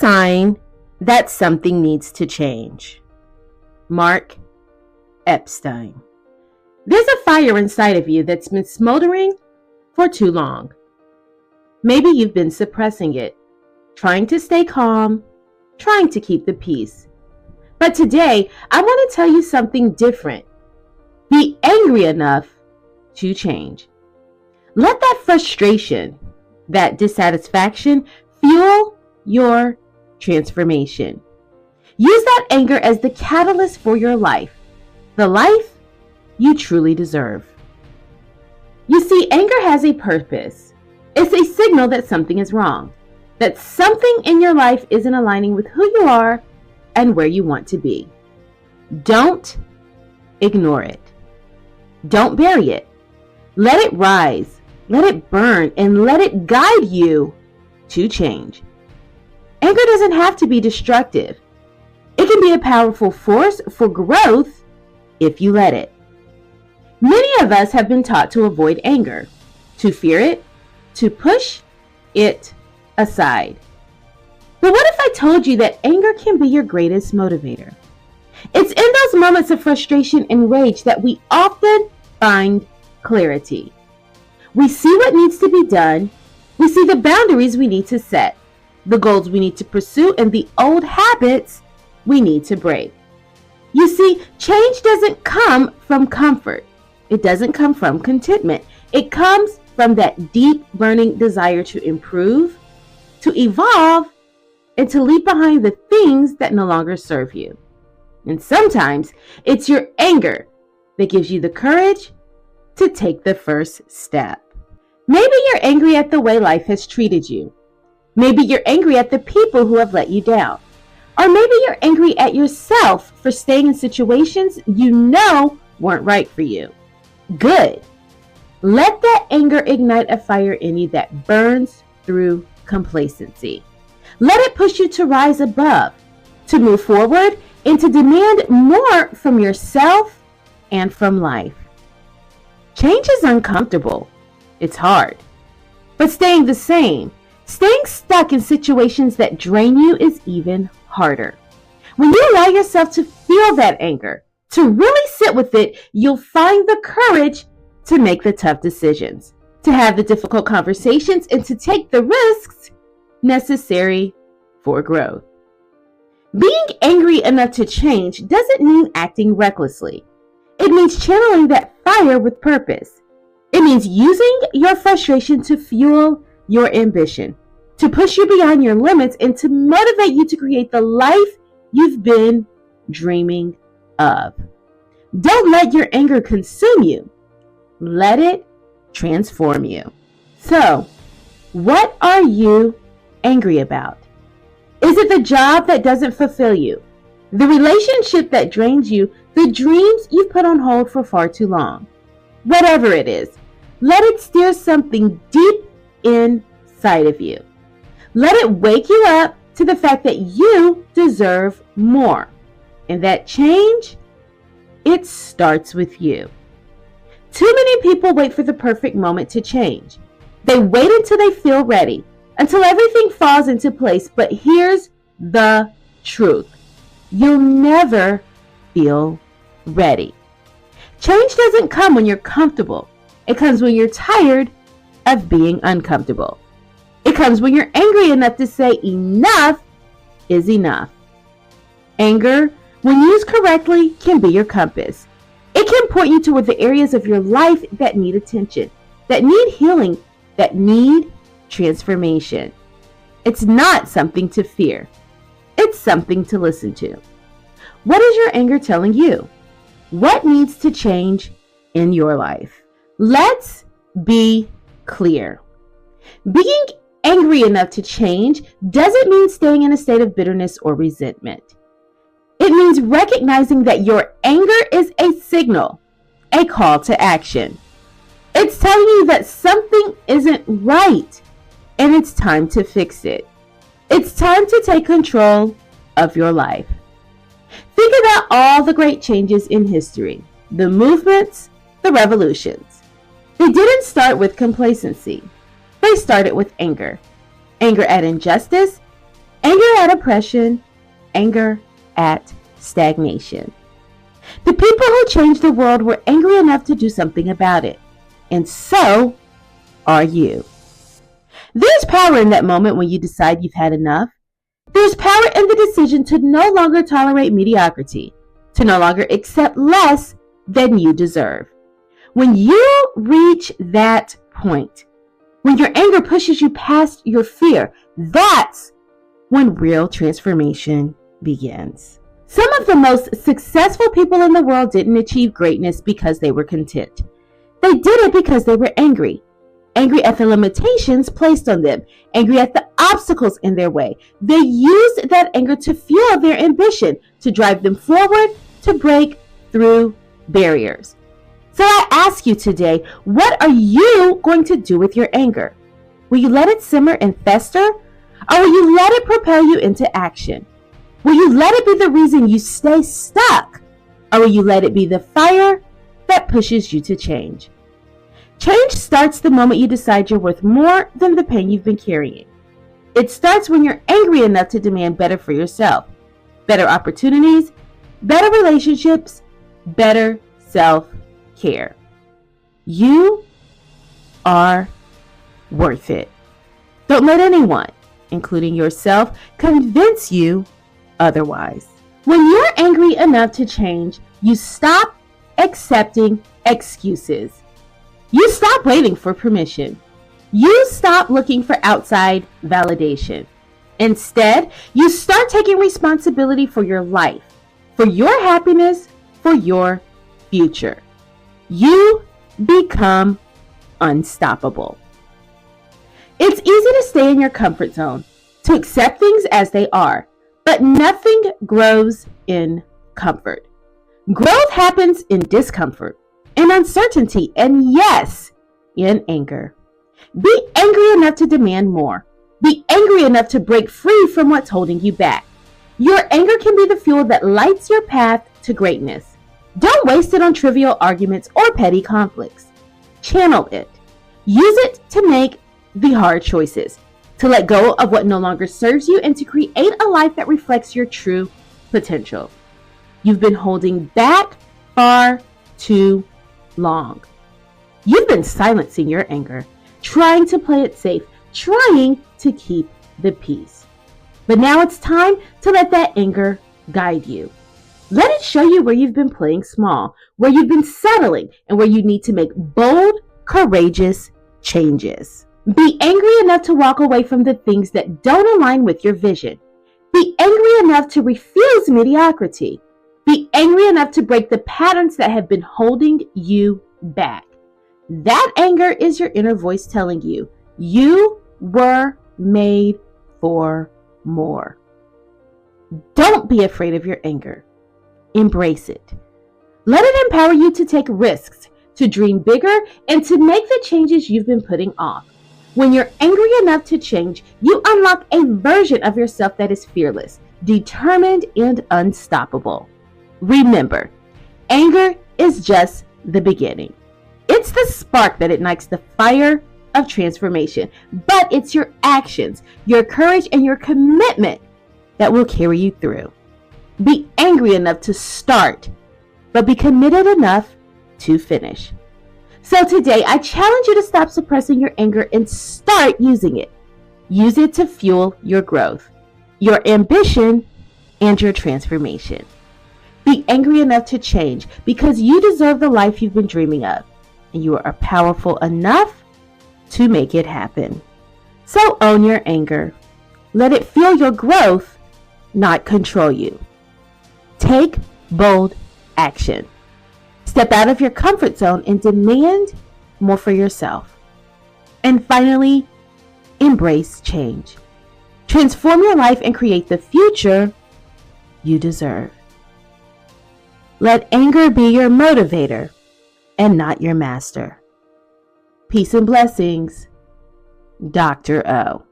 sign that something needs to change. Mark Epstein. There's a fire inside of you that's been smoldering for too long. Maybe you've been suppressing it, trying to stay calm, trying to keep the peace. But today, I want to tell you something different. Be angry enough to change. Let that frustration, that dissatisfaction, fuel your transformation. Use that anger as the catalyst for your life, the life you truly deserve. You see, anger has a purpose. It's a signal that something is wrong, that something in your life isn't aligning with who you are and where you want to be. Don't ignore it. Don't bury it. Let it rise, let it burn, and let it guide you to change. Anger doesn't have to be destructive. It can be a powerful force for growth if you let it. Many of us have been taught to avoid anger, to fear it, to push it aside. But what if I told you that anger can be your greatest motivator? It's in those moments of frustration and rage that we often find clarity. We see what needs to be done. We see the boundaries we need to set, the goals we need to pursue, and the old habits we need to break. You see, change doesn't come from comfort. It doesn't come from contentment. It comes from that deep burning desire to improve, to evolve, and to leave behind the things that no longer serve you. And sometimes it's your anger that gives you the courage to take the first step. Maybe you're angry at the way life has treated you. Maybe you're angry at the people who have let you down. Or maybe you're angry at yourself for staying in situations you know weren't right for you. Good. Let that anger ignite a fire in you that burns through complacency. Let it push you to rise above, to move forward, and to demand more from yourself and from life. Change is uncomfortable. It's hard. But staying the same, staying stuck in situations that drain you is even harder. When you allow yourself to feel that anger, to really sit with it, you'll find the courage to make the tough decisions, to have the difficult conversations, and to take the risks necessary for growth. Being angry enough to change doesn't mean acting recklessly. It means channeling that fire with purpose. It means using your frustration to fuel your ambition, to push you beyond your limits, and to motivate you to create the life you've been dreaming of. Don't let your anger consume you. Let it transform you. So, what are you angry about? Is it the job that doesn't fulfill you? The relationship that drains you? The dreams you've put on hold for far too long? Whatever it is, let it stir something deep inside of you. Let it wake you up to the fact that you deserve more. And that change, it starts with you. Too many people wait for the perfect moment to change. They wait until they feel ready, until everything falls into place. But here's the truth. You'll never feel ready. Change doesn't come when you're comfortable. It comes when you're tired of being uncomfortable. It comes when you're angry enough to say enough is enough. Anger, when used correctly, can be your compass. It can point you toward the areas of your life that need attention, that need healing, that need transformation. It's not something to fear. It's something to listen to. What is your anger telling you? What needs to change in your life? Let's be clear. Being angry enough to change doesn't mean staying in a state of bitterness or resentment. It means recognizing that your anger is a signal, a call to action. It's telling you that something isn't right and it's time to fix it. It's time to take control of your life. Think about all the great changes in history, the movements, the revolutions. They didn't start with complacency. They started with anger. Anger at injustice, Anger at oppression, anger at stagnation. The people who changed the world were angry enough to do something about it. And so are you. There's power in that moment when you decide you've had enough. There's power in the decision to no longer tolerate mediocrity, to no longer accept less than you deserve. When you reach that point, when your anger pushes you past your fear, that's when real transformation begins. Some of the most successful people in the world didn't achieve greatness because they were content. They did it because they were angry. Angry at the limitations placed on them, angry at the obstacles in their way. They used that anger to fuel their ambition, to drive them forward, to break through barriers. So I ask you today, what are you going to do with your anger? Will you let it simmer and fester? Or will you let it propel you into action? Will you let it be the reason you stay stuck? Or will you let it be the fire that pushes you to change? Change starts the moment you decide you're worth more than the pain you've been carrying. It starts when you're angry enough to demand better for yourself, better opportunities, better relationships, better self-care. You are worth it. Don't let anyone, including yourself, convince you otherwise. When you're angry enough to change, you stop accepting excuses. You stop waiting for permission. You stop looking for outside validation. Instead, you start taking responsibility for your life, for your happiness, for your future. You become unstoppable. It's easy to stay in your comfort zone, to accept things as they are, but nothing grows in comfort. Growth happens in discomfort, in uncertainty, and yes, in anger. Be angry enough to demand more. Be angry enough to break free from what's holding you back. Your anger can be the fuel that lights your path to greatness. Don't waste it on trivial arguments or petty conflicts. Channel it. Use it to make the hard choices, to let go of what no longer serves you, and to create a life that reflects your true potential. You've been holding back far too long. You've been silencing your anger, trying to play it safe, trying to keep the peace. But now it's time to let that anger guide you. Let it show you where you've been playing small, where you've been settling, and where you need to make bold, courageous changes. Be angry enough to walk away from the things that don't align with your vision. Be angry enough to refuse mediocrity. Be angry enough to break the patterns that have been holding you back. That anger is your inner voice telling you, you were made for more. Don't be afraid of your anger. Embrace it. Let it empower you to take risks, to dream bigger, and to make the changes you've been putting off. When you're angry enough to change, you unlock a version of yourself that is fearless, determined, and unstoppable. Remember, anger is just the beginning. It's the spark that ignites the fire of transformation, but it's your actions, your courage, and your commitment that will carry you through. Be angry enough to start, but be committed enough to finish. So today, I challenge you to stop suppressing your anger and start using it. Use it to fuel your growth, your ambition, and your transformation. Be angry enough to change because you deserve the life you've been dreaming of, and you are powerful enough to make it happen. So own your anger. Let it fuel your growth, not control you. Take bold action. Step out of your comfort zone and demand more for yourself. And finally, embrace change. Transform your life and create the future you deserve. Let anger be your motivator and not your master. Peace and blessings, Dr. O.